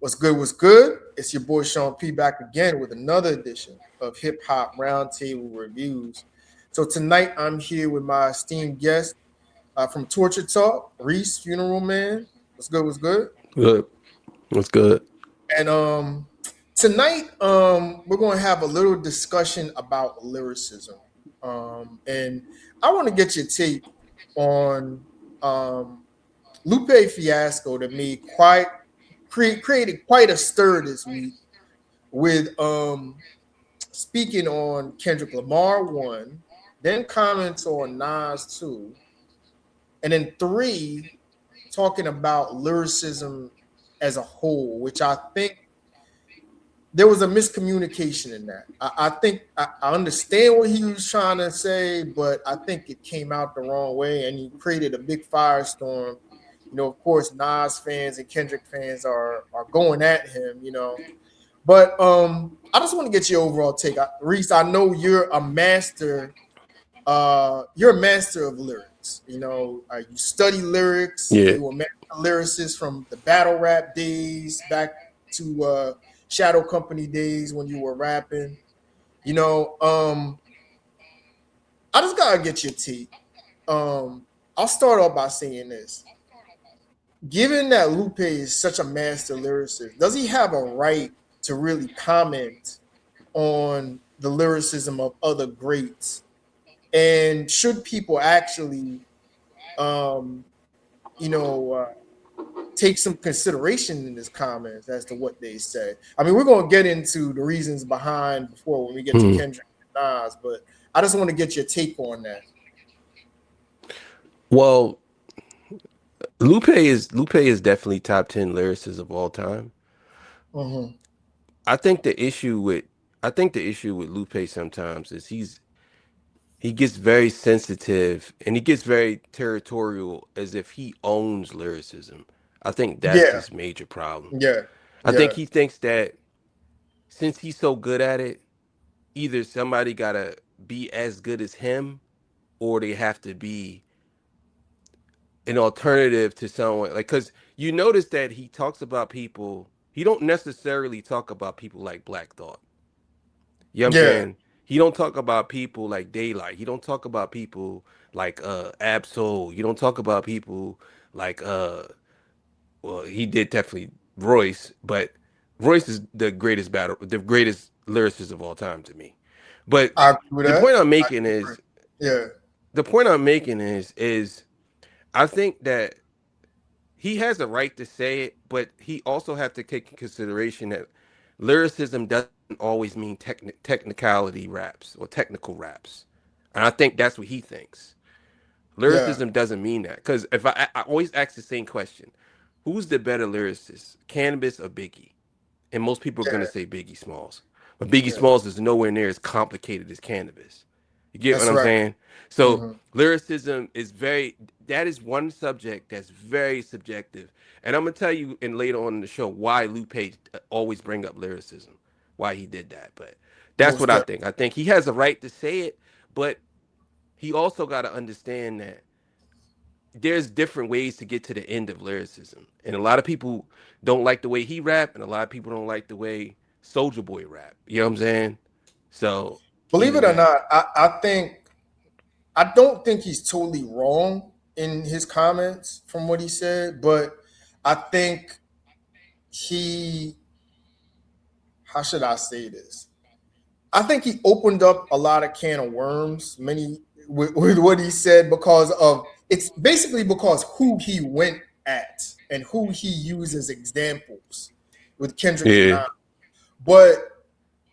What's good? What's good? It's your boy Sean P back again with another edition of Hip Hop Roundtable Reviews. So tonight I'm here with my esteemed guest from Torture Talk, Reese Funeral Man. What's good? What's good? Good. What's good? And tonight we're going to have a little discussion about lyricism. And I want to get your take on Lupe Fiasco that created quite a stir this week with speaking on Kendrick Lamar one, then comments on Nas two, and then three talking about lyricism as a whole, which I think there was a miscommunication in that. I think I understand what he was trying to say, but I think it came out the wrong way and he created a big firestorm. Of course, Nas fans and Kendrick fans are going at him, But I just want to get your overall take. Reese, I know you're a master. You're a master of lyrics. You study lyrics. Yeah. You were a master lyricist from the battle rap days back to Shadow Company days when you were rapping. I just gotta get your take. I'll start off by saying this. Given that Lupe is such a master lyricist, does he have a right to really comment on the lyricism of other greats? And should people actually, take some consideration in his comments as to what they say? I mean, we're going to get into the reasons behind before when we get to Kendrick and Nas, but I just want to get your take on that. Well, Lupe is definitely top 10 lyricists of all time. Mm-hmm. I think the issue with Lupe sometimes is he gets very sensitive and he gets very territorial as if he owns lyricism. I think that's Yeah, his major problem. yeah, I think yeah, he thinks that since he's so good at it, either somebody gotta be as good as him or they have to be an alternative to someone, like, because you notice that he talks about people, he don't necessarily talk about people like Black Thought. You know what I'm yeah, saying? He don't talk about people like Daylight. He don't talk about people like Absol. You don't talk about people like well, he did definitely Royce, but Royce is the greatest lyricist of all time to me. But I agree with the that. point I'm I making agree. is Yeah, the point I'm making is I think that he has a right to say it, but he also have to take in consideration that lyricism doesn't always mean technicality raps or technical raps. And I think that's what he thinks. yeah, Lyricism doesn't mean that. Because if I always ask the same question, who's the better lyricist, Cannabis or Biggie? And most people are yeah, gonna say Biggie Smalls. But Biggie yeah. Smalls is nowhere near as complicated as Cannabis. You get what That's I'm right. saying? So Mm-hmm. lyricism is that is one subject that's very subjective. And I'm gonna tell you in later on in the show why Lupe always bring up lyricism, why he did that. But that's Most what I definitely. think. I think he has a right to say it, but he also got to understand that there's different ways to get to the end of lyricism. And a lot of people don't like the way he rap, and a lot of people don't like the way Soldier Boy rap. You know what I'm saying? So Believe either it or way. not, I don't think he's totally wrong in his comments from what he said, but I think he, how should I say this? I think he opened up a lot of can of worms, many with what he said because of it's basically because who he went at and who he used as examples with Kendrick and Yeah. Nas. But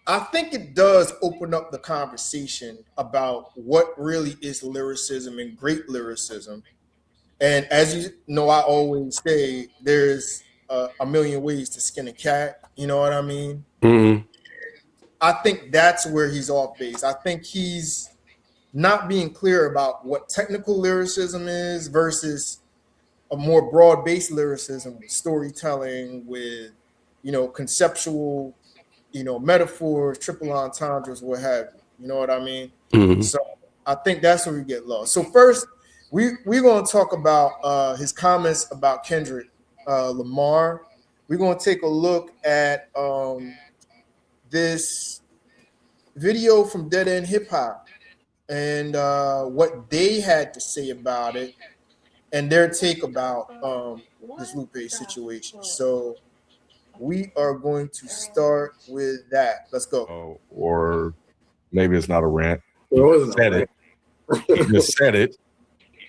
I think it does open up the conversation about what really is lyricism and great lyricism. And as you know, I always say there's a million ways to skin a cat. You know what I mean? Mm-hmm. I think that's where he's off base. I think he's not being clear about what technical lyricism is versus a more broad-based lyricism with storytelling, with conceptual, metaphors, triple entendres, what have you. You know what I mean? Mm-hmm. So I think that's where we get lost. So first, we're going to talk about his comments about Kendrick Lamar. we're gonna take a look at this video from Dead End Hip Hop and what they had to say about it and their take about this Lupe situation. So we are going to start with that. Let's go. Or maybe it's not a rant. There wasn't a Said rant. it. He just said it,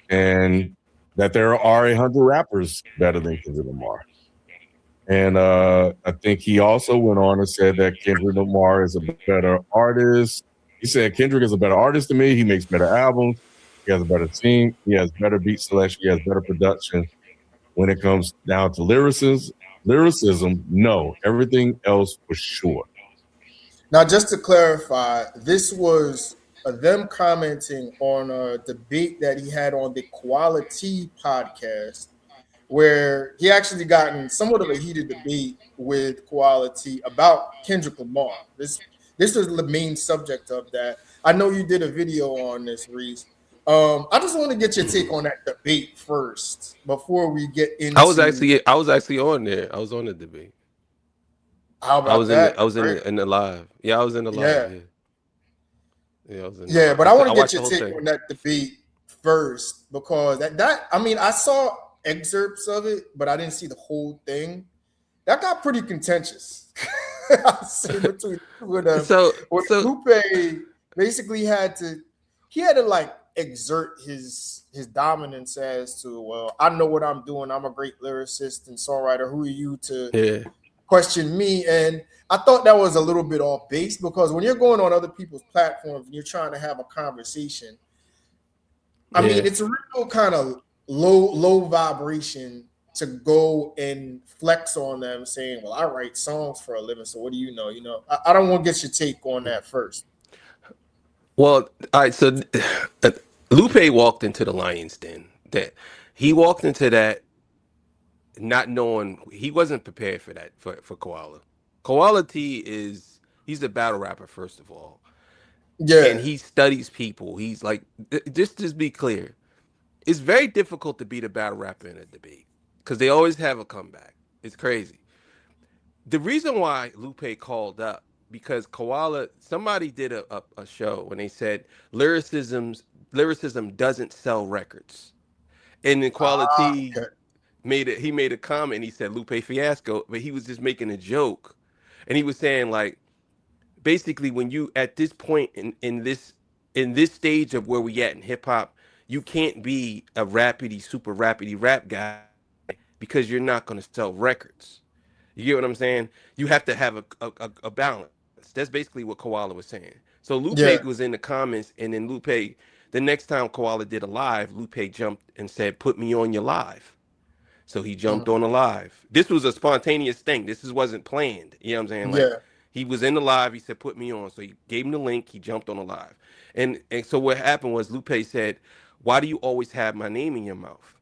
and that there are 100 rappers better than Kendrick Lamar. And I think he also went on and said that Kendrick Lamar is a better artist. He said Kendrick is a better artist than me. He makes better albums. He has a better team. He has better beat selection. He has better production. When it comes down to lyricism, no. Everything else for sure. Now, just to clarify, this was them commenting on a debate that he had on the Quality podcast, where he actually got in somewhat of a heated debate with Quality about Kendrick Lamar. This was the main subject of that. I know you did a video on this, Reese. I just want to get your take on that debate first before we get into. I was actually on there. I was on the debate. How about that? I was in the live. Yeah, I was in the live. Yeah, I was in the live. But I want to get watched the your whole take thing. on that debate first because that I mean I saw excerpts of it, but I didn't see the whole thing. That got pretty contentious. I'll say between two of them. So Lupe basically had to like exert his dominance as to, well, I know what I'm doing. I'm a great lyricist and songwriter. Who are you to question me? And I thought that was a little bit off base because when you're going on other people's platforms and you're trying to have a conversation, I mean, it's a real kind of low vibration to go and flex on them saying, well, I write songs for a living, so what do you know? You know, I don't want to get your take on that first. Well, all right. So Lupe walked into the lion's den. That he walked into that not knowing, he wasn't prepared for that for Koala. Koala T he's a battle rapper first of all, and Yeah. he studies people. He's like, just to be clear, it's very difficult to beat a battle rapper in a debate because they always have a comeback. It's crazy. The reason why Lupe called up, because Koala, somebody did a show when they said lyricism doesn't sell records, and then Quality Okay. he made a comment. He said Lupe Fiasco, but he was just making a joke, and he was saying like, basically, when you at this point in this stage of where we at in hip hop, you can't be a super rapidy rap guy because you're not going to sell records. You get what I'm saying? You have to have a balance. That's basically what Koala was saying. So Yeah. Lupe was in the comments, and then Lupe, the next time Koala did a live, Lupe jumped and said, "Put me on your live." So he jumped on the live. This was a spontaneous thing. Wasn't planned. You know what I'm saying? Like Yeah. he was in the live. He said, "Put me on." So he gave him the link. He jumped on the live, and so what happened was Lupe said, "Why do you always have my name in your mouth?"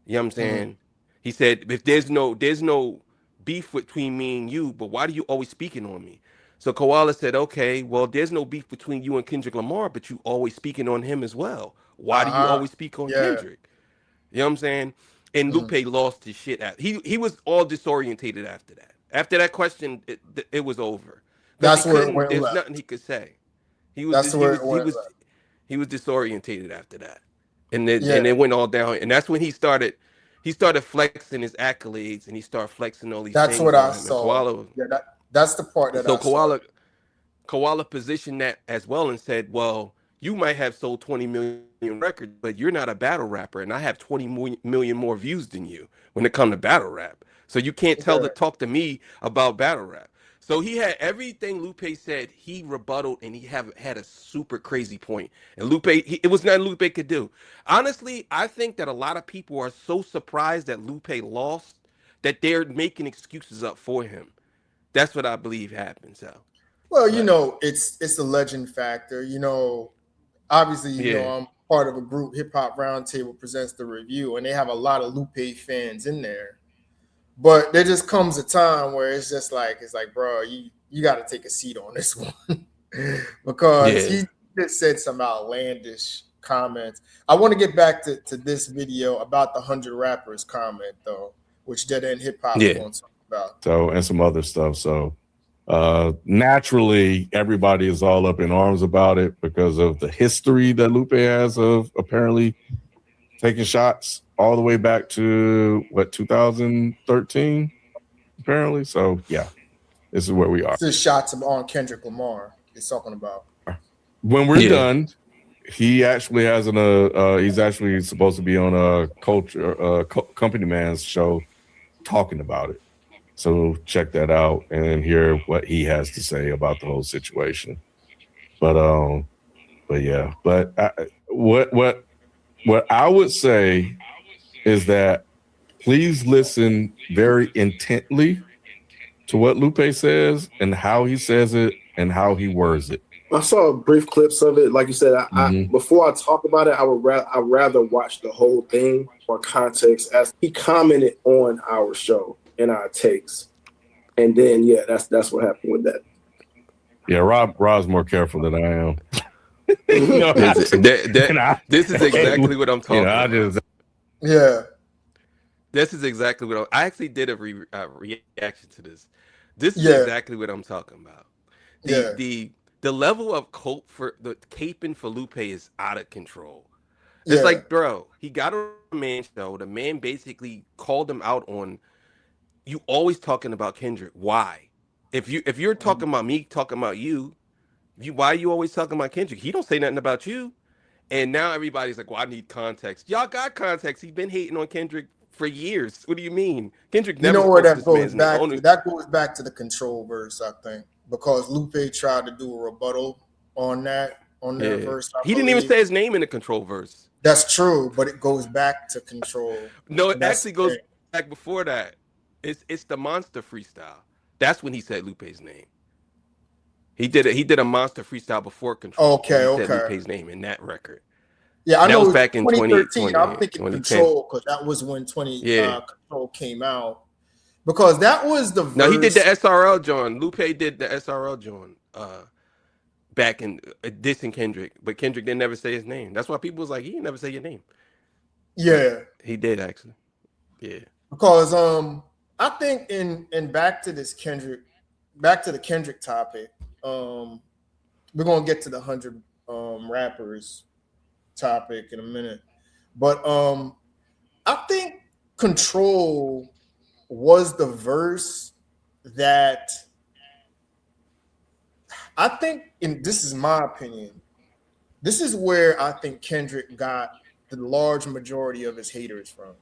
You know what I'm saying? He said, "If there's no beef between me and you, but why do you always speaking on me?" So Koala said, "Okay, well, there's no beef between you and Kendrick Lamar, but you always speaking on him as well. Why do you always speak on Yeah. Kendrick?" You know what I'm saying? And Lupe lost his shit. He was all disorientated after that. After that question, it was over because he That's where it couldn't. went There's left. nothing he could say. He was That's just, he where was it he went was left. he was disorientated after that, and it Yeah. went all down. And that's when he started flexing his accolades and he started flexing all these That's things what I on him. And saw. Yeah, that's the part that So I saw. Koala positioned that as well and said, "Well, you might have sold 20 million records, but you're not a battle rapper, and I have 20 million more views than you when it comes to battle rap. So you can't Yeah. talk to me about battle rap." So he had everything Lupe said. He rebutted, and he had a super crazy point. And it was nothing Lupe could do. Honestly, I think that a lot of people are so surprised that Lupe lost that they're making excuses up for him. That's what I believe happened. So, Well, but it's the legend factor. Obviously, yeah. I'm part of a group, Hip Hop Roundtable presents the review, and they have a lot of Lupe fans in there. But there just comes a time where it's like, bro, you got to take a seat on this one because Yeah. he just said some outlandish comments. I want to get back to this video about the 100 rappers comment though, which Dead End Hip Hop's Yeah. going to talk About. So, and some other stuff. So, naturally, everybody is all up in arms about it because of the history that Lupe has of apparently taking shots all the way back to what 2013, apparently. So, yeah, this is where we are. This is shots on Kendrick Lamar. He's talking about. When we're done, he actually has he's actually supposed to be on a company man's show talking about it. So check that out and hear what he has to say about the whole situation. But yeah, what I would say is that please listen very intently to what Lupe says and how he says it and how he words it. I saw brief clips of it. Like you said, before I talk about it, I'd rather watch the whole thing for context. As he commented on our show in our takes, and then that's what happened with that. Yeah, Rob's more careful than I am. This is exactly what I'm talking about. Yeah. This is exactly what I actually did a reaction to this. This is exactly what I'm talking about. The level of cope for the caping for Lupe is out of control. It's like, bro, he got on a man show. The man basically called him out on you always talking about Kendrick. Why? If you're talking about me, talking about you, why are you always talking about Kendrick? He don't say nothing about you. And now everybody's like, well, I need context. Y'all got context. He's been hating on Kendrick for years. What do you mean? Kendrick never spoke this man's back name. to? That goes back to the control verse, I think, because Lupe tried to do a rebuttal on that verse. He didn't even say his name in the control verse. That's true, but it goes back to control. No, it actually goes back before that. It's the monster freestyle. That's when he said Lupe's name. He did a monster freestyle before control. Okay. He said Lupe's name in that record. Yeah, I know. That was back in 2013. I'm thinking 2010. Control because that was when Control came out. Because that was the verse. No, he did the SRL John. Lupe did the SRL John back in dissing Kendrick, but Kendrick didn't never say his name. That's why people was like, he didn't never say your name. Yeah, but he did actually. Yeah, because I think in back to the Kendrick topic. We're gonna get to the 100 rappers topic in a minute, but I think Control was the verse that I think, and this is my opinion, this is where I think Kendrick got the large majority of his haters from,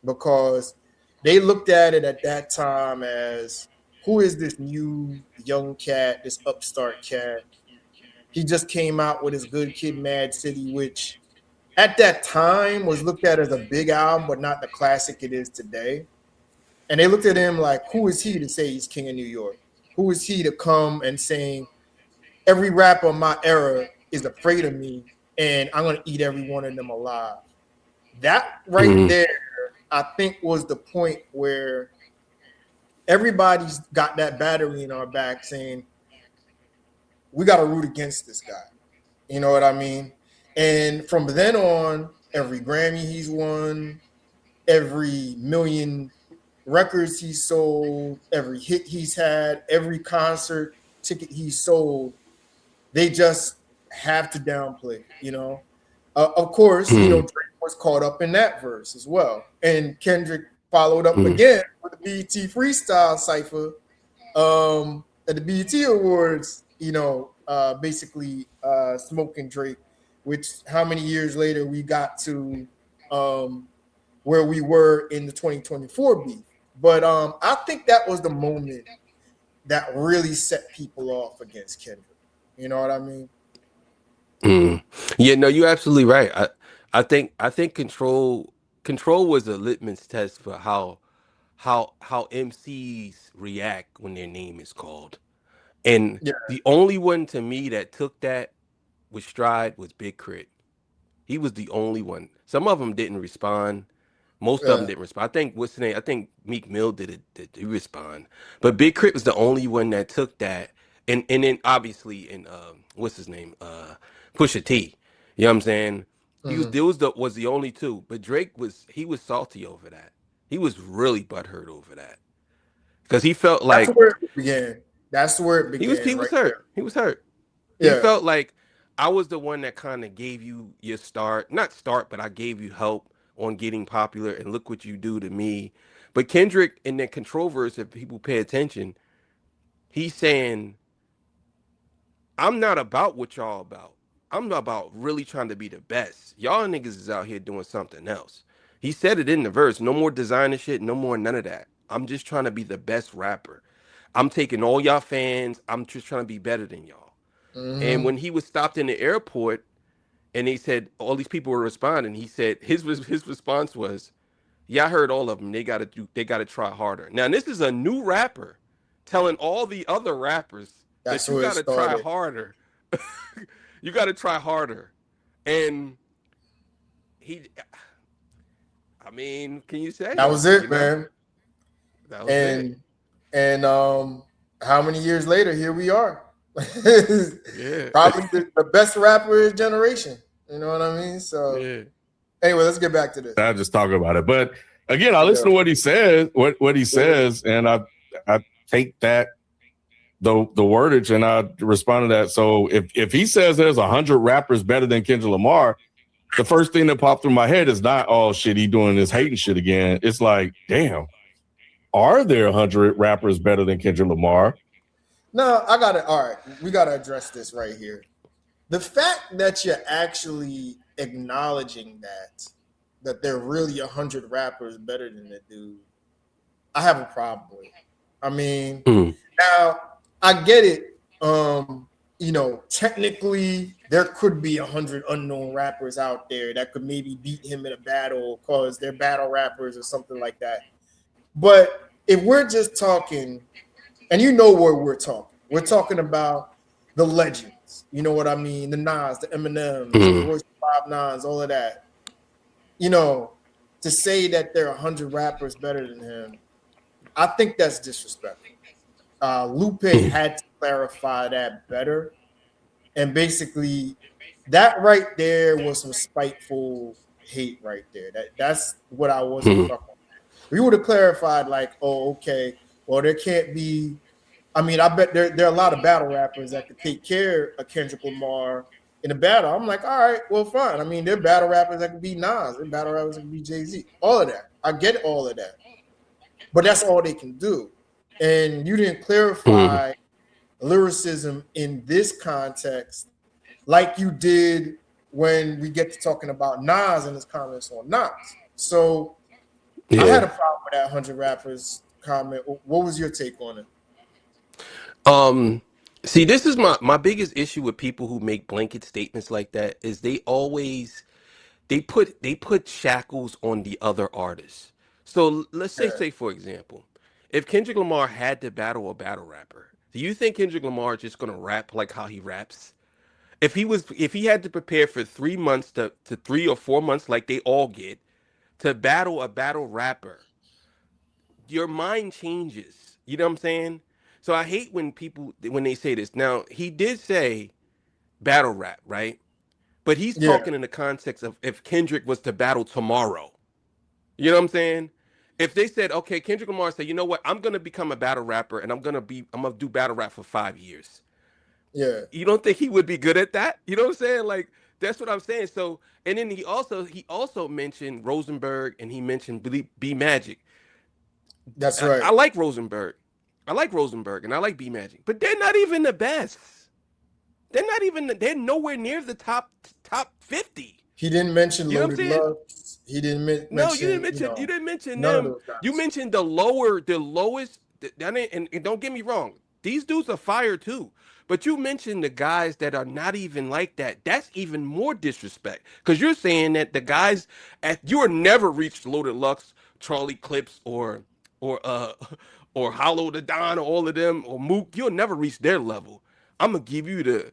because they looked at it at that time as, who is this new young cat, this upstart cat? He just came out with his Good Kid, Mad City, which at that time was looked at as a big album, but not the classic it is today. And they looked at him like, who is he to say he's king of New York? Who is he to come and saying, every rapper of my era is afraid of me and I'm going to eat every one of them alive? That right there, I think, was the point where everybody's got that battery in our back saying, we got to root against this guy. You know what I mean? And from then on, every Grammy he's won, every million records he's sold, every hit he's had, every concert ticket he's sold, they just have to downplay, you know? Of course, you know, Drake was caught up in that verse as well. And Kendrick followed up again with the BET Freestyle Cypher at the BET Awards, you know, basically smoking Drake, which how many years later we got to where we were in the 2024 beef. But I think that was the moment that really set people off against Kendrick. You know what I mean? Yeah, no, you're absolutely right. I think control was a litmus test for how MCs react when their name is called. And the only one to me that took that with stride was Big Crit. He was the only one. Some of them didn't respond. Most of them didn't respond. I think what's the name? I think Meek Mill did respond, but Big Crit was the only one that took that. And then obviously in what's his name? Pusha T. You know what I'm saying? He was the only two. But Drake was salty over that. He was really butthurt over that. because he felt That's like where it began. That's where it began. he was right hurt. there. He was hurt. Yeah. He felt like I was the one that kind of gave you your start, not start, but I gave you help on getting popular, and look what you do to me. But Kendrick in that control verse, if people pay attention, he's saying, I'm not about what y'all about. I'm about really trying to be the best. Y'all niggas is out here doing something else. He said it in the verse. No more designer shit. No more none of that. I'm just trying to be the best rapper. I'm taking all y'all fans. I'm just trying to be better than y'all. And when he was stopped in the airport and they said all these people were responding, he said his response was, "Yeah, I heard all of them. They gotta try harder." Now this is a new rapper telling all the other rappers That's that you where it gotta try started. harder. You gotta try harder. And I mean, can you say That was it, you know? man. That was it. And how many years later, here we are. Yeah. Probably the best rapper of his generation. You know what I mean? So anyway, let's get back to this. I just talk about it. But again, I listen to what he says, what he says, and I take that the wordage and I respond to that. So if he says there's 100 rappers better than Kendrick Lamar, the first thing that popped through my head is not, oh shit, he doing this hating shit again. It's like, damn, are there 100 rappers better than Kendrick Lamar? No, all right, we gotta address this right here. The fact that you're actually acknowledging that there are really 100 rappers better than the dude, I have a problem with. I mean, now I get it. You know, technically there could be 100 unknown rappers out there that could maybe beat him in a battle because they're battle rappers or something like that. But if we're just talking, and you know where we're talking about the legends. You know what I mean? The Nas, the Eminems, the Royce 5 9s, all of that. You know, to say that there are 100 rappers better than him, I think that's disrespectful. Lupe had to clarify that better. And basically, that right there was some spiteful hate right there. That's what I wasn't fucking with. We would have clarified, like, oh, okay, well, there can't be. I mean, I bet there are a lot of battle rappers that could take care of Kendrick Lamar in a battle. I'm like, all right, well, fine. I mean, there are battle rappers that could be Nas, there are battle rappers that could be Jay-Z, all of that. I get all of that. But that's all they can do. And you didn't clarify lyricism in this context like you did when we get to talking about Nas and his comments on Nas. So I had a problem with that 100 rappers comment. What was your take on it? See, this is my biggest issue with people who make blanket statements like that is they put shackles on the other artists. So let's say for example, if Kendrick Lamar had to battle a battle rapper, do you think Kendrick Lamar is just gonna rap like how he raps? If he had to prepare for 3 months to 3 or 4 months like they all get to battle a battle rapper, your mind changes. You know what I'm saying? So I hate when they say this. Now, he did say battle rap, right? But he's talking in the context of if Kendrick was to battle tomorrow. You know what I'm saying? If they said, okay, Kendrick Lamar said, you know what, I'm gonna become a battle rapper and I'm gonna do battle rap for 5 years. Yeah. You don't think he would be good at that? You know what I'm saying? Like, that's what I'm saying. So, and then he also mentioned Rosenberg and he mentioned B Magic. That's right. I like Rosenberg. I like Rosenberg and I like B Magic, but they're not even the best. They're nowhere near the top 50. He didn't mention Loaded Lux. He didn't mention. No, you didn't mention none them. of those guys. You mentioned the lowest. And don't get me wrong, these dudes are fire too. But you mentioned the guys that are not even like that. That's even more disrespect because you're saying that the guys you are never reached Loaded Lux, Charlie Clips, or Hollow the Don, or all of them, or Mook. You'll never reach their level. I'm gonna give you the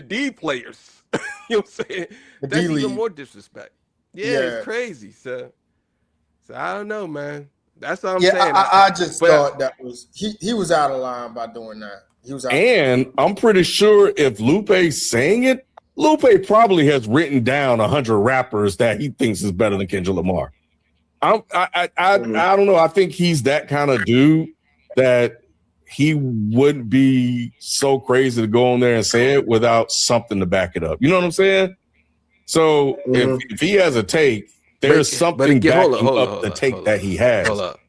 D players. You know what I'm saying? That's even more disrespect. Yeah, it's crazy. So I don't know, man. That's what I'm saying. I just thought that was he was out of line by doing that. He was out. And I'm pretty sure if Lupe's saying it, Lupe probably has written down 100 rappers that he thinks is better than Kendrick Lamar. I don't know. I think he's that kind of dude that he wouldn't be so crazy to go on there and say it without something to back it up. You know what I'm saying? So if he has a take, there's something backing up the take that he has. Hold up.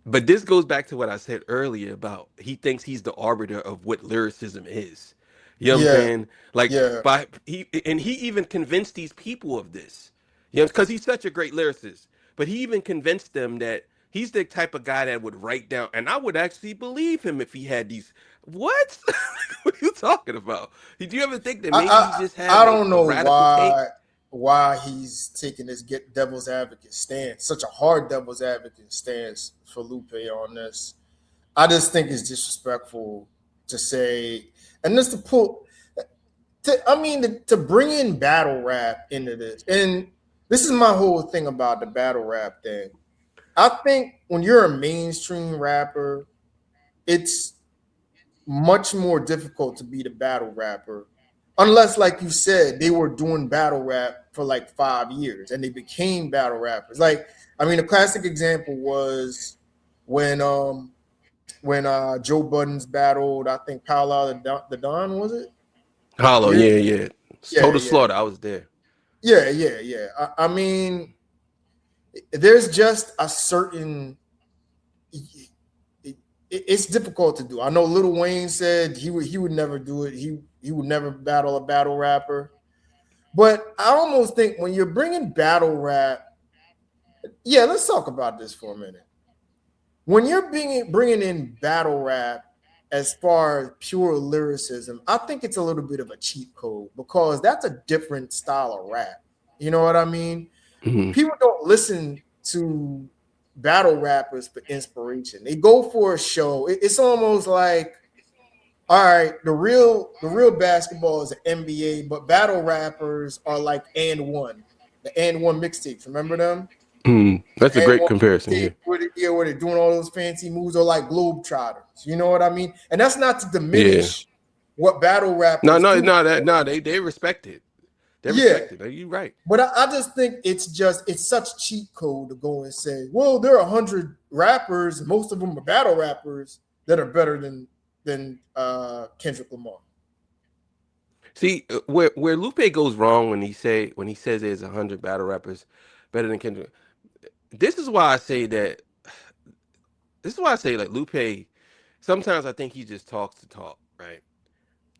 But this goes back to what I said earlier about he thinks he's the arbiter of what lyricism is. You know what I'm saying? Like, he even convinced these people of this. You know, because he's such a great lyricist. But he even convinced them that he's the type of guy that would write down, and I would actually believe him if he had these. What? What are you talking about? Did you ever think that maybe he just had I don't know a radical take? Why he's taking this devil's advocate stance, such a hard devil's advocate stance for Lupe on this. I just think it's disrespectful to say, and just to bring in battle rap into this. And this is my whole thing about the battle rap thing. I think when you're a mainstream rapper, it's much more difficult to be the battle rapper. Unless, like you said, they were doing battle rap for like 5 years and they became battle rappers. Like, I mean, a classic example was when Joe Budden's battled, I think Paolo the Don, was it? Hollow, yeah. Total Slaughter, I was there. Yeah. I mean, there's just a certain. It's difficult to do. I know Lil Wayne said he would never do it. He would never battle a battle rapper. But I almost think when you're bringing battle rap, let's talk about this for a minute. When you're bringing in battle rap as far as pure lyricism, I think it's a little bit of a cheat code because that's a different style of rap. You know what I mean? Mm-hmm. People don't listen to battle rappers for inspiration. They go for a show. It's almost like, all right, the real basketball is an NBA, but battle rappers are like And One, the And One mixtapes. Remember them? That's a great comparison. Yeah. Where they're doing all those fancy moves, or like Globetrotters. You know what I mean? And that's not to diminish what battle rappers do. They respect it. They respect it. You're right. But I just think it's such cheat code to go and say, well, there are 100 rappers, and most of them are battle rappers that are better than Kendrick Lamar. See, where Lupe goes wrong when he says there's 100 battle rappers better than Kendrick. This is why I say like Lupe, sometimes I think he just talks to talk, right?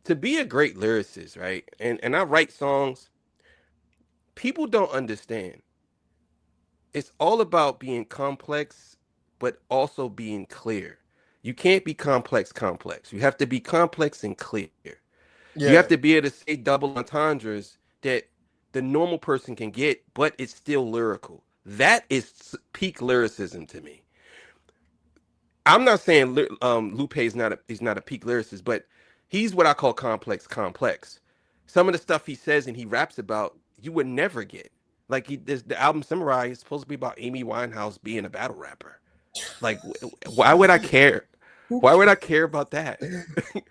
To be a great lyricist, right? And I write songs, people don't understand. It's all about being complex, but also being clear. You can't be complex. You have to be complex and clear. You have to be able to say double entendres that the normal person can get, but it's still lyrical. That is peak lyricism to me. I'm not saying Lupe is not a peak lyricist, but he's what I call complex. Some of the stuff he says and he raps about, you would never get. Like the album Samurai is supposed to be about Amy Winehouse being a battle rapper. Like, why would I care? Why would I care about that? You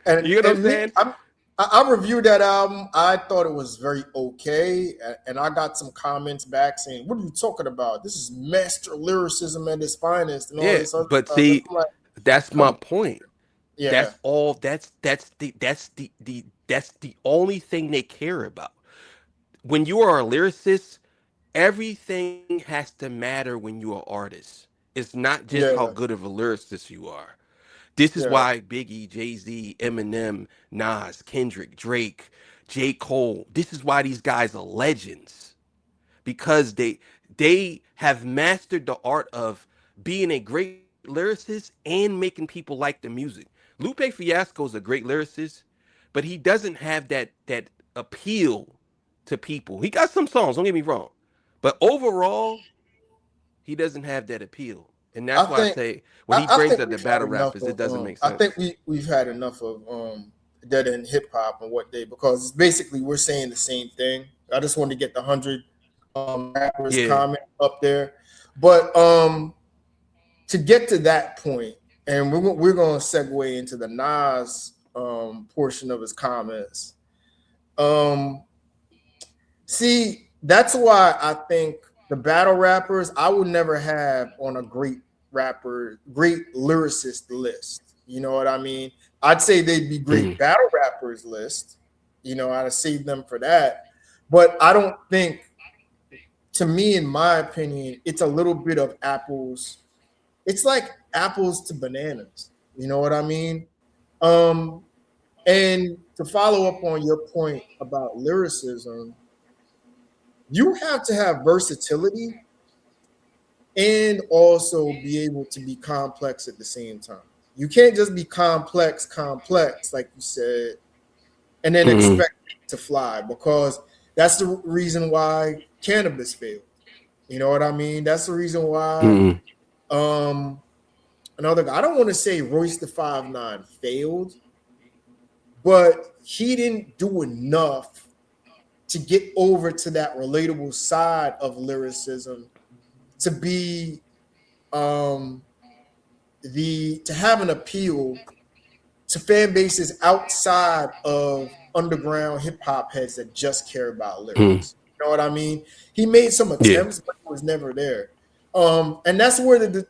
know what I'm saying? I reviewed that album. I thought it was very okay, and I got some comments back saying, "What are you talking about? This is master lyricism at its finest." And all this other but stuff. See, that's my point. Yeah, that's all. That's the only thing they care about. When you are a lyricist, everything has to matter when you're an artist. It's not just how good of a lyricist you are. This is why Biggie, Jay-Z, Eminem, Nas, Kendrick, Drake, J. Cole, this is why these guys are legends. Because they have mastered the art of being a great lyricist and making people like the music. Lupe Fiasco is a great lyricist, but he doesn't have that appeal to people. He got some songs, don't get me wrong. But overall, he doesn't have that appeal. And that's why I say when he brings up the battle rappers, it doesn't make sense. I think we've had enough of that in hip hop and what because basically we're saying the same thing. I just wanted to get the 100 rappers comment up there, but to get to that point, and we're going to segue into the Nas portion of his comments. See, that's why I think the battle rappers, I would never have on a great lyricist list. You know what I mean? I'd say they'd be great battle rappers list. You know, I'd save them for that. But I don't think, to me, in my opinion, it's a little bit of apples. It's like apples to bananas. You know what I mean? Um, and to follow up on your point about lyricism, you have to have versatility and also be able to be complex at the same time. You can't just be complex, like you said, and then expect it to fly, because that's the reason why cannabis failed. You know what I mean? That's the reason why another guy, I don't want to say Royce the 5'9" failed, but he didn't do enough to get over to that relatable side of lyricism to be to have an appeal to fan bases outside of underground hip hop heads that just care about lyrics. You know what I mean? He made some attempts, but it was never there. And that's where the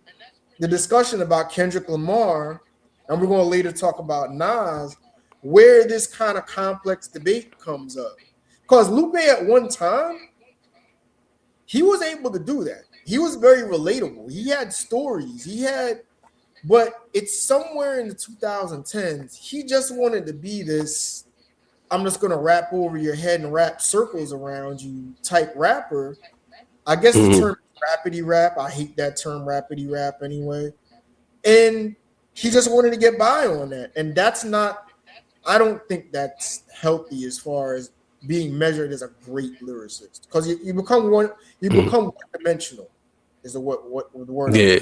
discussion about Kendrick Lamar, and we're going to later talk about Nas, where this kind of complex debate comes up. Because Lupe at one time, he was able to do that. He was very relatable. He had stories. But it's somewhere in the 2010s, he just wanted to be this, I'm just going to rap over your head and rap circles around you type rapper. I guess the term rapidy rap, I hate that term rapidy rap anyway. And he just wanted to get by on that. And that's not, I don't think that's healthy as far as being measured as a great lyricist. Because you become one-dimensional is the word. Yeah.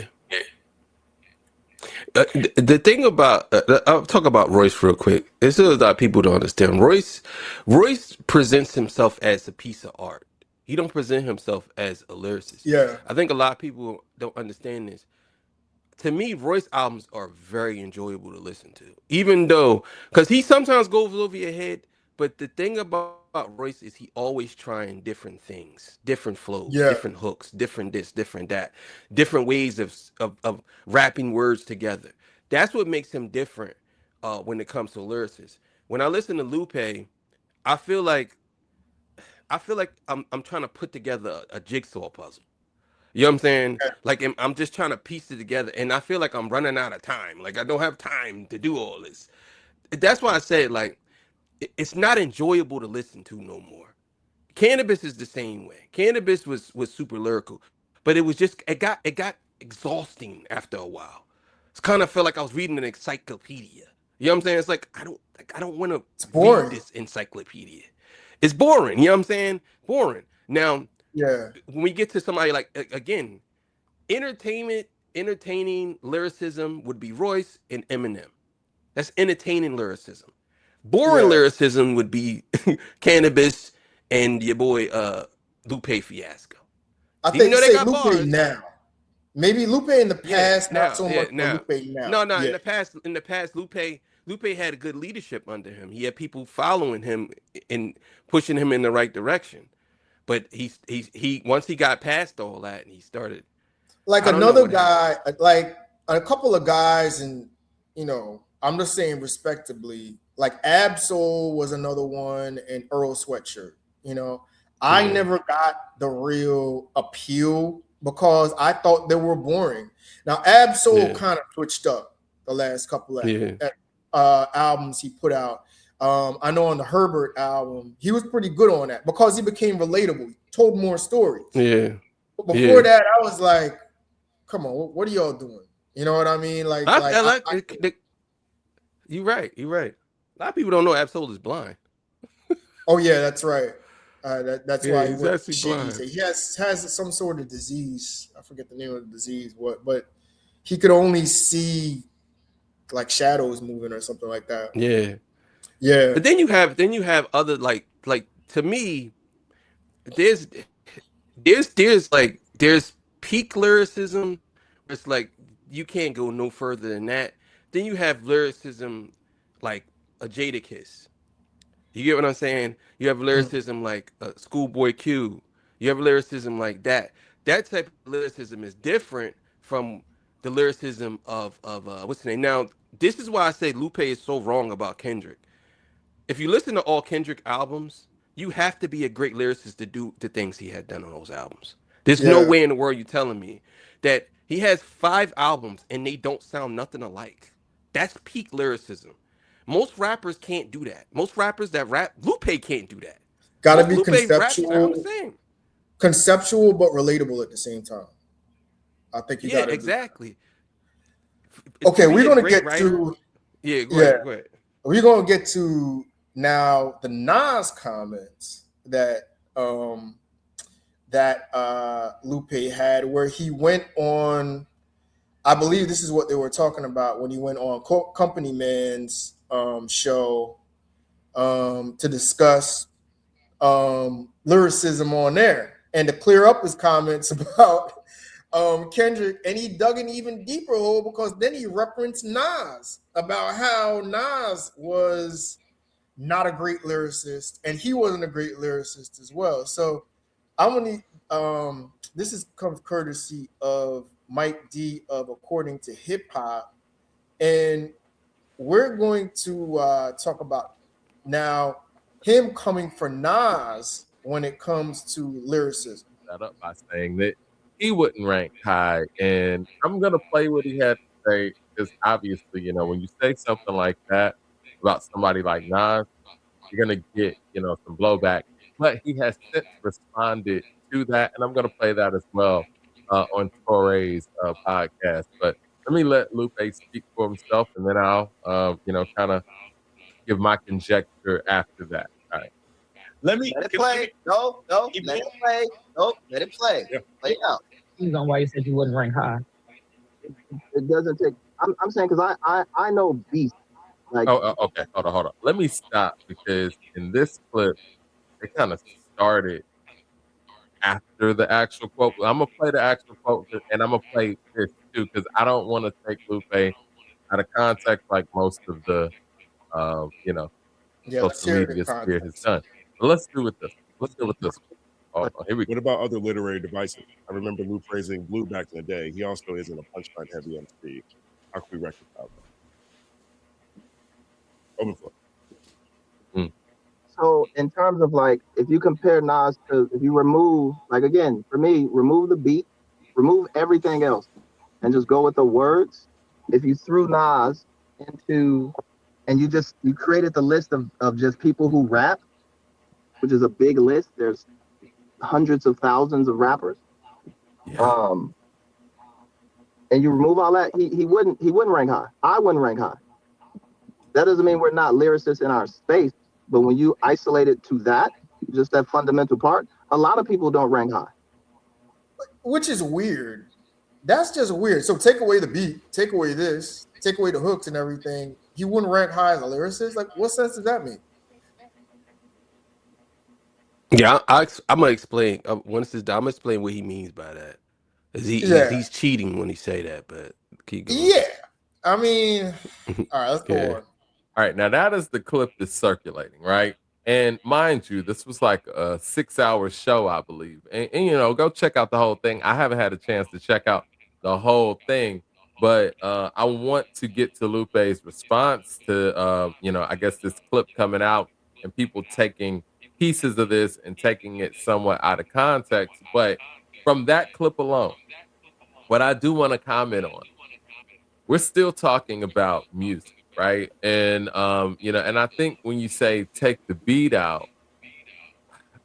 The thing about I'll talk about Royce real quick. This is that people don't understand. Royce presents himself as a piece of art. He don't present himself as a lyricist. Yeah, I think a lot of people don't understand this. To me, Royce albums are very enjoyable to listen to, even though because he sometimes goes over your head. But the thing about Royce is he always trying different things, different flows, yeah. different hooks, different this, different that, different ways of wrapping words together. That's what makes him different when it comes to lyricists. When I listen to Lupe, I feel like I'm trying to put together a jigsaw puzzle. You know what I'm saying? Like I'm just trying to piece it together, and I feel like I'm running out of time. Like I don't have time to do all this. That's why I said like it's not enjoyable to listen to no more. Cannabis is the same way. Cannabis was super lyrical, but it got exhausting after a while. It's kind of felt like I was reading an encyclopedia. You know what I'm saying? It's like I don't want to read boring. this encyclopedia. It's boring. You know what I'm saying? Boring. Now, Yeah, when we get to somebody like again, entertaining lyricism would be Royce and Eminem. That's entertaining lyricism. Boring yeah. lyricism would be Cannabis and your boy Lupe Fiasco. I Even think though they say got Lupe bars. now. Maybe Lupe in the Yeah, past, not now, so yeah, much, but now. Lupe now. No, Yeah, in the past, Lupe had a good leadership under him. He had people following him and pushing him in the right direction. But he once he got past all that and he started, like I don't know another what happened. guy, like a couple of guys, and I'm just saying respectably, like Absol was another one, and Earl Sweatshirt. I Yeah, never got the real appeal because I thought they were boring. Now Absol yeah, kind of switched up the last couple of yeah, albums he put out. I know on the Herbert album, he was pretty good on that because he became relatable. He told more stories. yeah, But before yeah. that, I was like, come on, what are y'all doing? You know what I mean? I like you're right. You're right. A lot of people don't know Absol is blind. oh yeah, that's right. That's Yeah, why he he's went actually shades. blind. He has some sort of disease. I forget the name of the disease. But he could only see like shadows moving or something like that. Yeah. Yeah, But then you have other like to me there's there's peak lyricism where it's like you can't go no further than that. Then you have lyricism like a Jadakiss. You get what I'm saying? You have lyricism like Schoolboy Q. You have lyricism like that. that type of lyricism is different from the lyricism of what's the name? Now, this is why I say Lupe is so wrong about Kendrick. If you listen to all Kendrick albums, you have to be a great lyricist to do the things he had done on those albums. There's no Yeah. way in the world you're telling me that he has 5 albums and they don't sound nothing alike. That's peak lyricism. Most rappers can't do that. Most rappers that rap, Lupe can't do that. Got to Most be Lupe raps sound the conceptual, same. conceptual but relatable at the same time. I think you Yeah, got to exactly. Okay, To be we're a gonna great get writer, to yeah, go yeah, ahead, go ahead. we're gonna get to now the Nas comments that Lupe had, where he went on. I believe this is what they were talking about when he went on Company Man's show to discuss lyricism on there and to clear up his comments about Kendrick, and he dug an even deeper hole because then he referenced Nas about how Nas was not a great lyricist and he wasn't a great lyricist as well. So I'm gonna this is comes courtesy of Mike D of According to Hip Hop, and we're going to talk about now him coming for Nas when it comes to lyricism. That up by saying that he wouldn't rank high, and I'm gonna play what he had to say because obviously, when you say something like that about somebody like Nas, you're gonna get, some blowback. But he has since responded to that, and I'm gonna play that as well on Torre's podcast. But let me let Lupe speak for himself, and then I'll, kind of give my conjecture after that. All right. Let it play. No, let it play. Nope, let it play. Yeah. Play it out. On why you said you wouldn't rank high. It doesn't take. I'm saying because I know beast. Like, Okay. Hold on. Let me stop because in this clip, it kind of started after the actual quote. I'm gonna play the actual quote and I'm gonna play this too because I don't want to take Lupe out of context like most of the, Yeah, let's social hear it in media sphere has context. done. But let's do with this. Let's do with this. Hold on, here we go. What about other literary devices? I remember Lou praising Blue back in the day. He also isn't a punchline heavy MC. How can we reconcile that? Open floor. so in terms of like, if you compare Nas to, if you remove, like again, for me, remove the beat, remove everything else, and just go with the words. If you threw Nas into, and you created the list of just people who rap, which is a big list. There's hundreds of thousands of rappers. Yeah. And you remove all that, he wouldn't rank high. I wouldn't rank high. That doesn't mean we're not lyricists in our space, but when you isolate it to that, just that fundamental part, a lot of people don't rank high. Which is weird. That's just weird. So take away the beat, take away this, take away the hooks and everything. He wouldn't rank high as a lyricist. Like, what sense does that make? Yeah, I'm gonna explain. Once this done, I'm gonna explain what he means by that. Yeah, He's cheating when he say that, but keep going. yeah. I mean, all right, let's go Yeah. on. All right, now that is the clip that's circulating, right? And mind you, this was like a 6-hour show, I believe. And go check out the whole thing. I haven't had a chance to check out the whole thing, but I want to get to Lupe's response to, I guess this clip coming out and people taking pieces of this and taking it somewhat out of context. But from that clip alone, what I do want to comment on, we're still talking about music, right? And and I think when you say take the beat out,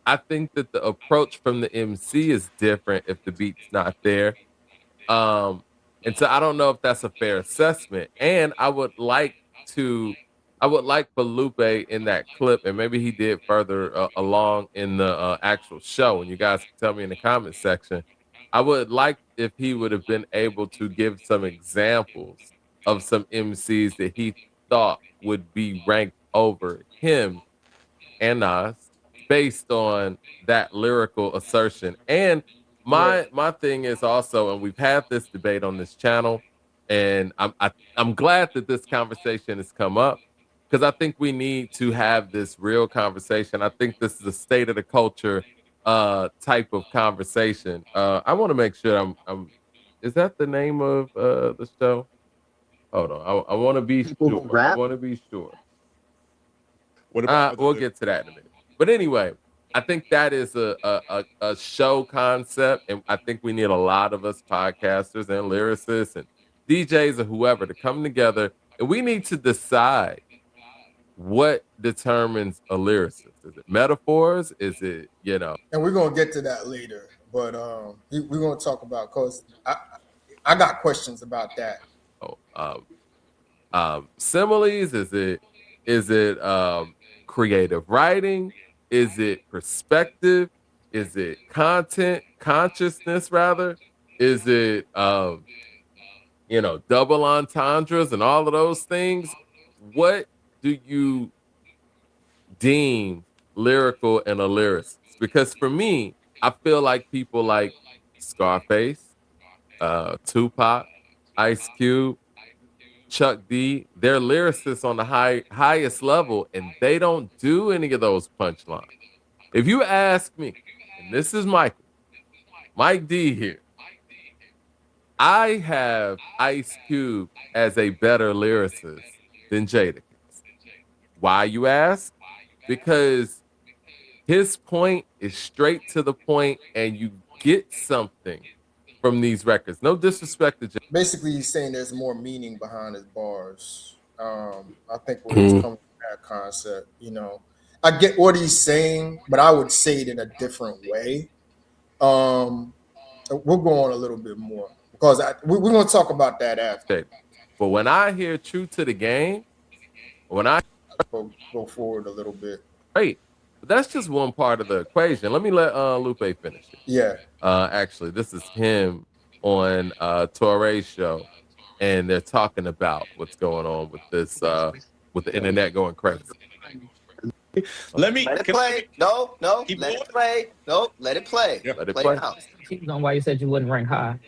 I think that the approach from the MC is different if the beat's not there. Um, and so I don't know if that's a fair assessment. And to, I would like for Lupe in that clip, and maybe he did further along in the actual show. And you guys can tell me in the comment section. I would like if he would have been able to give some examples of some MCs that he thought would be ranked over him and Nas based on that lyrical assertion. And Yeah, my thing is also, and we've had this debate on this channel, and I'm glad that this conversation has come up because I think we need to have this real conversation. I think this is the state of the culture type of conversation. I want to make sure I'm is that the name of the show? Hold on. I want to be People who sure. I rap. want to be sure. What about We'll get to that in a minute. But anyway, I think that is a show concept, and I think we need a lot of us podcasters and lyricists and DJs or whoever to come together, and we need to decide what determines a lyricist. Is it metaphors? Is it And we're gonna get to that later. But we're gonna talk about because I got questions about that. Similes? Is it creative writing? Is it perspective? Is it content consciousness rather? Is it double entendres and all of those things? What do you deem lyrical and a lyricist? Because for me, I feel like people like Scarface, Tupac, Ice Cube, Chuck D, they're lyricists on the highest level, and they don't do any of those punchlines. If you ask me, and this is Mike D here, I have Ice Cube as a better lyricist than Jadakiss. Why, you ask? Because his point is straight to the point, and you get something from these records. No disrespect to Jadakiss. Basically, he's saying there's more meaning behind his bars. I think where he's coming from that concept, I get what he's saying, but I would say it in a different way. We'll go on a little bit more because we're going to talk about that after. But when I hear "True to the Game," when I go forward a little bit, right, but that's just one part of the equation. Let me let Lupe finish it. Yeah. Actually, this is him on Torre's show, and they're talking about what's going on with this with the internet going crazy. Let it play. No. Let it play. No, let it play. Let it play. Out. On why you said you wouldn't rank high.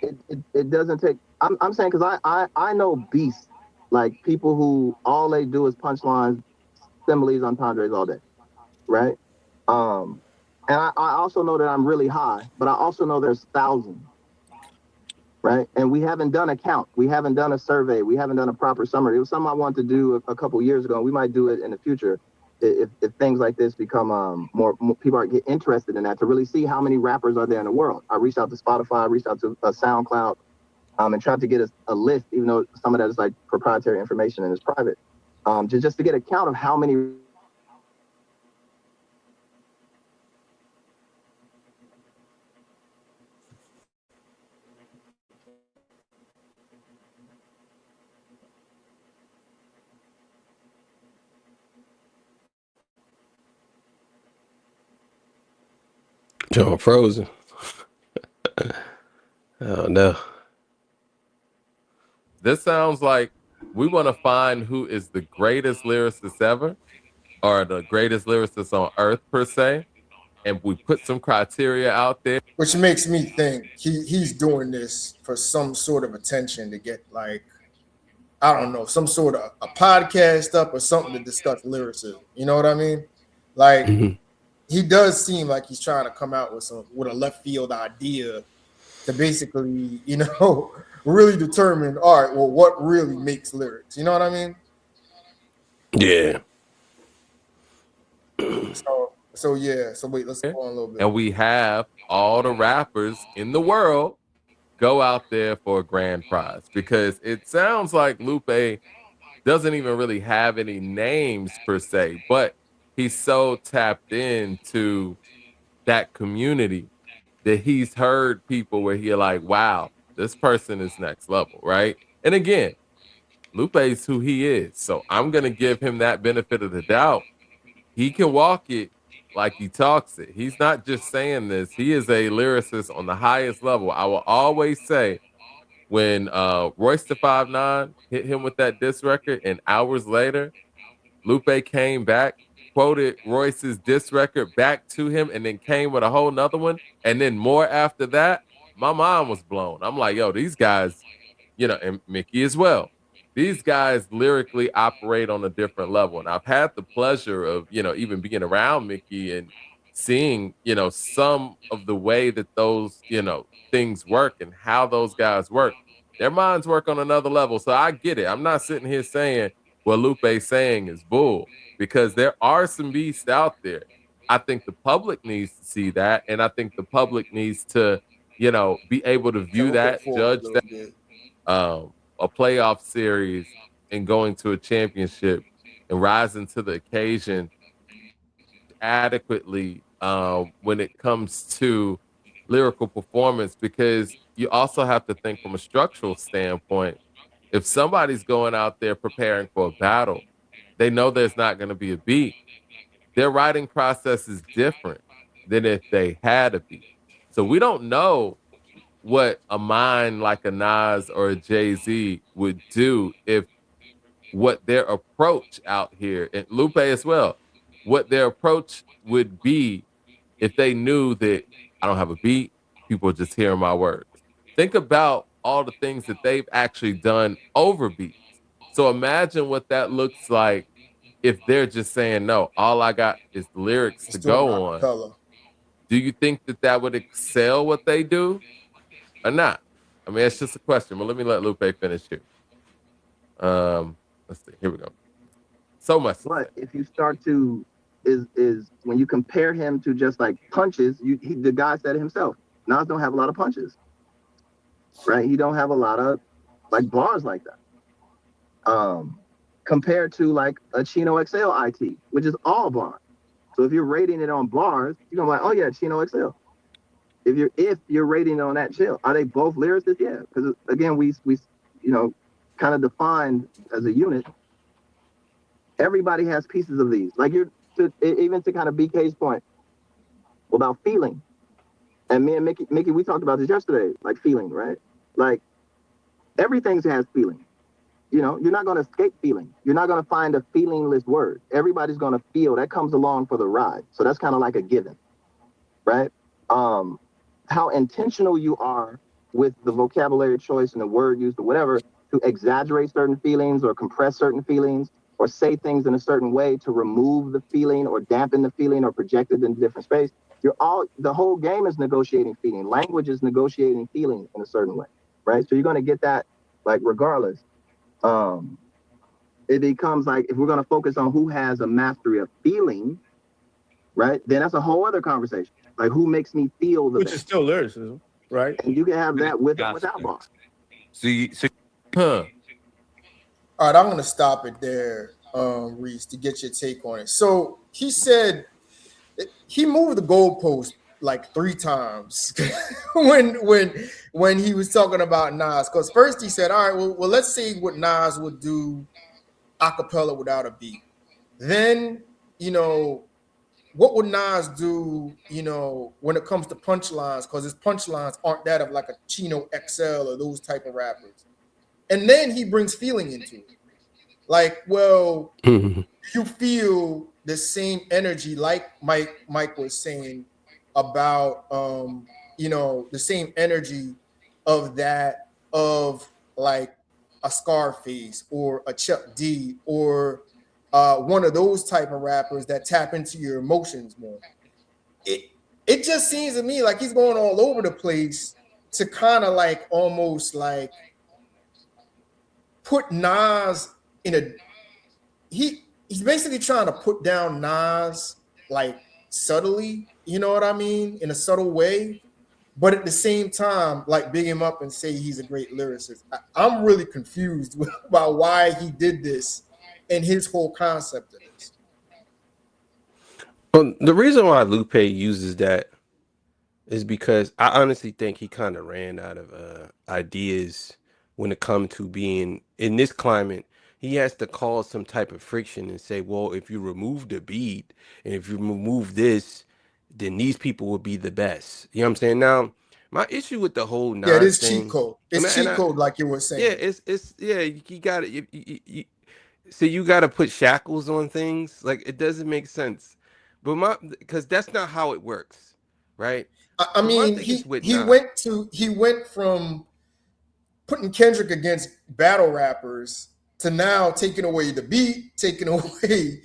It doesn't take. I'm saying because I know beasts, like people who all they do is punchlines, similes, entendres all day, right? And I also know that I'm really high, but I also know there's thousands, right? And we haven't done a count. We haven't done a survey. We haven't done a proper summary. It was something I wanted to do a couple years ago. And we might do it in the future if things like this become more people get interested in that, to really see how many rappers are there in the world. I reached out to Spotify, I reached out to SoundCloud, and tried to get a list, even though some of that is like proprietary information and is private, just to get a count of how many. John frozen. Oh no. This sounds like we want to find who is the greatest lyricist ever, or the greatest lyricist on earth per se, and we put some criteria out there. Which makes me think he's doing this for some sort of attention to get, like, I don't know, some sort of a podcast up or something to discuss lyricism. You know what I mean? Like, he does seem like he's trying to come out with a left field idea to basically, really determine, all right, well, what really makes lyrics? You know what I mean? Yeah. So wait, let's go on a little bit. And we have all the rappers in the world go out there for a grand prize, because it sounds like Lupe doesn't even really have any names per se, but he's so tapped into that community that he's heard people where he's like, wow, this person is next level, right? And again, Lupe's who he is. So I'm going to give him that benefit of the doubt. He can walk it like he talks it. He's not just saying this. He is a lyricist on the highest level. I will always say, when Royce da 5'9" hit him with that diss record, and hours later, Lupe came back, quoted Royce's diss record back to him, and then came with a whole nother one, and then more after that, my mind was blown. I'm like, yo, these guys, and Mickey as well, these guys lyrically operate on a different level. And I've had the pleasure of, even being around Mickey and seeing, some of the way that those, things work and how those guys work. Their minds work on another level. So I get it. I'm not sitting here saying what Lupe's saying is bull, because there are some beasts out there. I think the public needs to see that, and I think the public needs to, be able to view that, judge that, a playoff series and going to a championship and rising to the occasion adequately when it comes to lyrical performance, because you also have to think from a structural standpoint. If somebody's going out there preparing for a battle, they know there's not going to be a beat. Their writing process is different than if they had a beat. So we don't know what a mind like a Nas or a Jay-Z would do if what their approach out here, and Lupe as well, what their approach would be if they knew that I don't have a beat, people are just hearing my words. Think about all the things that they've actually done over beats. So imagine what that looks like if they're just saying, no, all I got is the lyrics to go on. Do you think that that would excel what they do or not? I mean, it's just a question, but let Lupe finish here. Let's see. Here we go. So much. But if you start to is when you compare him to just like punches, the guy said it himself. Nas don't have a lot of punches, right? He don't have a lot of like bars like that. Compared to like a Chino XL IT, which is all bars. So if you're rating it on bars, you're gonna be like, oh yeah, Chino XL. If you're rating it on that chill, are they both lyricists? Yeah, because again, we kind of defined as a unit. Everybody has pieces of these. Like even to kind of BK's point about feeling. And me and Mickey, we talked about this yesterday, like feeling, right? Like everything has feeling. You're not going to escape feeling. You're not going to find a feelingless word. Everybody's going to feel. That comes along for the ride. So that's kind of like a given, right? How intentional you are with the vocabulary choice and the word use or whatever to exaggerate certain feelings or compress certain feelings or say things in a certain way to remove the feeling or dampen the feeling or project it in a different space. The whole game is negotiating feeling. Language is negotiating feeling in a certain way, right? So you're going to get that like regardless. It becomes like if we're going to focus on who has a mastery of feeling, right? Then that's a whole other conversation. Like who makes me feel the which is still lyricism, right? And you can have that with or without bars. All right, I'm gonna stop it there, Reese, to get your take on it. So he said he moved the goalpost like 3 times when he was talking about Nas. Because first he said, all right, well, let's see what Nas would do a cappella without a beat. Then, what would Nas do, when it comes to punchlines? Because his punchlines aren't that of like a Chino XL or those type of rappers. And then he brings feeling into it. Like, well, you feel the same energy, like Mike was saying about, the same energy of that, of like a Scarface or a Chuck D or one of those type of rappers that tap into your emotions more. It just seems to me like he's going all over the place to kind of like almost like put Nas in he's basically trying to put down Nas like subtly, you know what I mean, in a subtle way, but at the same time like big him up and say he's a great lyricist. I'm really confused about why he did this and his whole concept of this. Well, the reason why Lupe uses that is because I honestly think he kind of ran out of ideas when it comes to being in this climate. He has to cause some type of friction and say, well, if you remove the beat and if you remove this, then these people will be the best. You know what I'm saying? Now, my issue with the whole Nas it is thing, cheat code. It's cheat code, like you were saying. Yeah, you got it. So you got to put shackles on things. Like it doesn't make sense, but because that's not how it works, right? I mean, he went from putting Kendrick against battle rappers to now taking away the beat, taking away,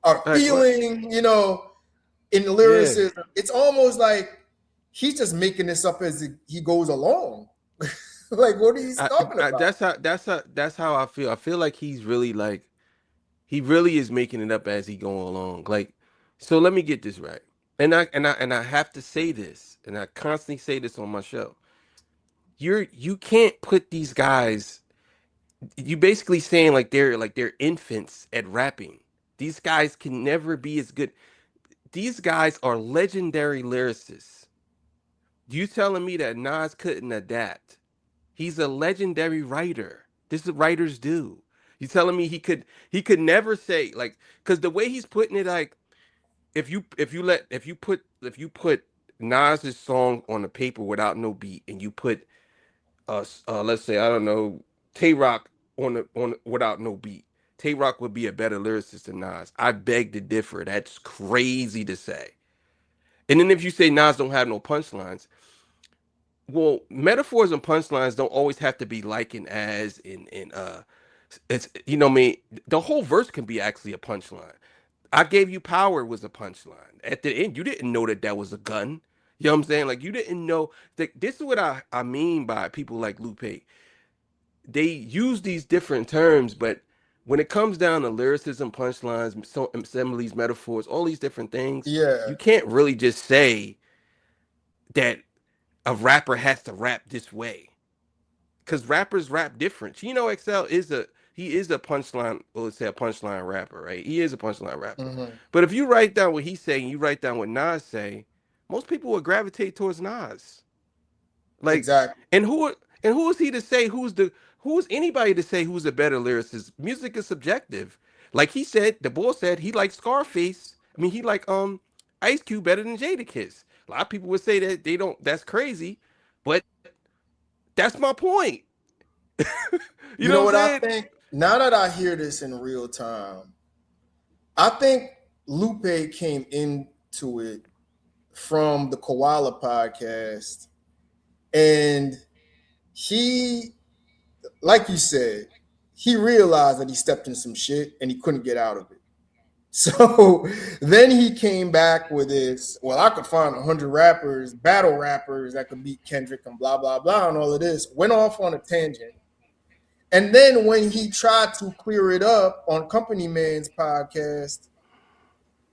our feeling, in lyricism. It's almost like he's just making this up as he goes along. Like, what are you talking about? That's how I feel. I feel like he's really like he really is making it up as he go along. Like, so let me get this right. And I have to say this, and I constantly say this on my show. You can't put these guys. You basically saying like they're infants at rapping. These guys can never be as good. These guys are legendary lyricists. You telling me that Nas couldn't adapt? He's a legendary writer. This is what writers do. You telling me he could never say like because the way he's putting it like if you put Nas's song on the paper without no beat and you put let's say I don't know Tay Rock on without no beat, Tay Rock would be a better lyricist than Nas. I beg to differ. That's crazy to say. And then if you say Nas don't have no punchlines, well, metaphors and punchlines don't always have to be likened as in it's what I mean the whole verse can be actually a punchline. I gave you power was a punchline. At the end, you didn't know that was a gun. You know what I'm saying? Like you didn't know that this is what I mean by people like Lupe. They use these different terms, but when it comes down to lyricism, punchlines, similes, metaphors, all these different things, Yeah. you can't really just say that a rapper has to rap this way because rappers rap different. Chino XL is a punchline, well, let's say a punchline rapper, right? He is a punchline rapper. Mm-hmm. But if you write down what he's saying, you write down what Nas say, most people would gravitate towards Nas. Like, Exactly. and who is he to say who's anybody to say who's a better lyricist? Music is subjective. Like he said, the boy said he likes Scarface. I mean, he like Ice Cube better than Jadakiss. A lot of people would say that they don't. That's crazy, but that's my point. You You know know what what I'm I saying? think? Now that I hear this in real time, I think Lupe came into it from the Koala podcast, and he, like you said, he realized that he stepped in some shit and he couldn't get out of it. So then he came back with this. Well, I could find 100 rappers, battle rappers that could beat Kendrick and blah blah blah and all of this. Went off on a tangent, and then when he tried to clear it up on Company Man's podcast,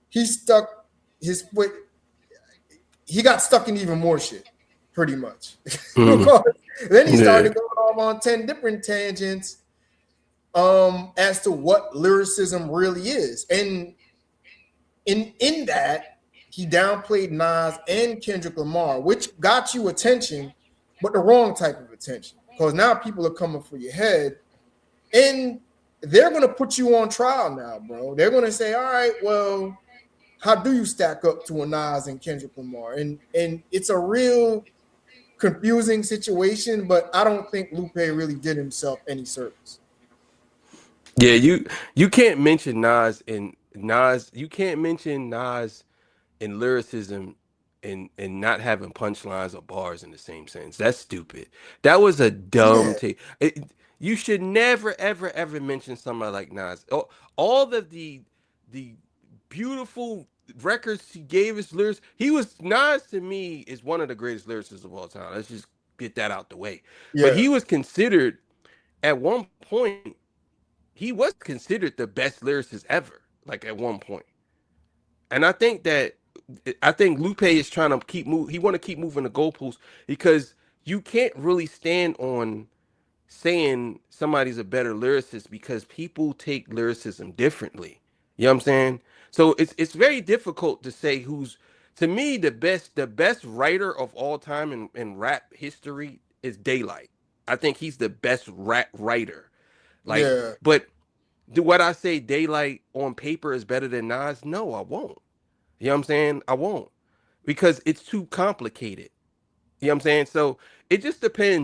he stuck his foot. He got stuck in even more shit, pretty much. Mm, Then he yeah. started going off on 10 different tangents as to what lyricism really is. And in that, he downplayed Nas and Kendrick Lamar, which got you attention, but the wrong type of attention. Because now people are coming for your head, and they're gonna put you on trial now, bro. They're gonna say, all right, well, how do you stack up to a Nas and Kendrick Lamar? And it's a real confusing situation, but I don't think Lupe really did himself any service. Yeah, you can't mention Nas. You can't mention Nas and lyricism and not having punchlines or bars in the same sentence. That's stupid. That was a dumb Yeah, take. You should never ever ever mention somebody like Nas. All of the beautiful records he gave his lyrics. Nas to me is one of the greatest lyricists of all time. Let's just get that out the way. But yeah, he was considered at one point. He was considered the best lyricist ever. Like at one point. And I think Lupe is trying to keep move. He want to keep moving the goalposts because you can't really stand on saying somebody's a better lyricist because people take lyricism differently. You know what I'm saying? So it's very difficult to say who's to me the best writer of all time in rap history is Daylight. I think he's the best rap writer. Like, yeah. but do what I say Daylight on paper is better than Nas? No, I won't. You know what I'm saying? I won't because it's too complicated. You know what I'm saying? So it just depends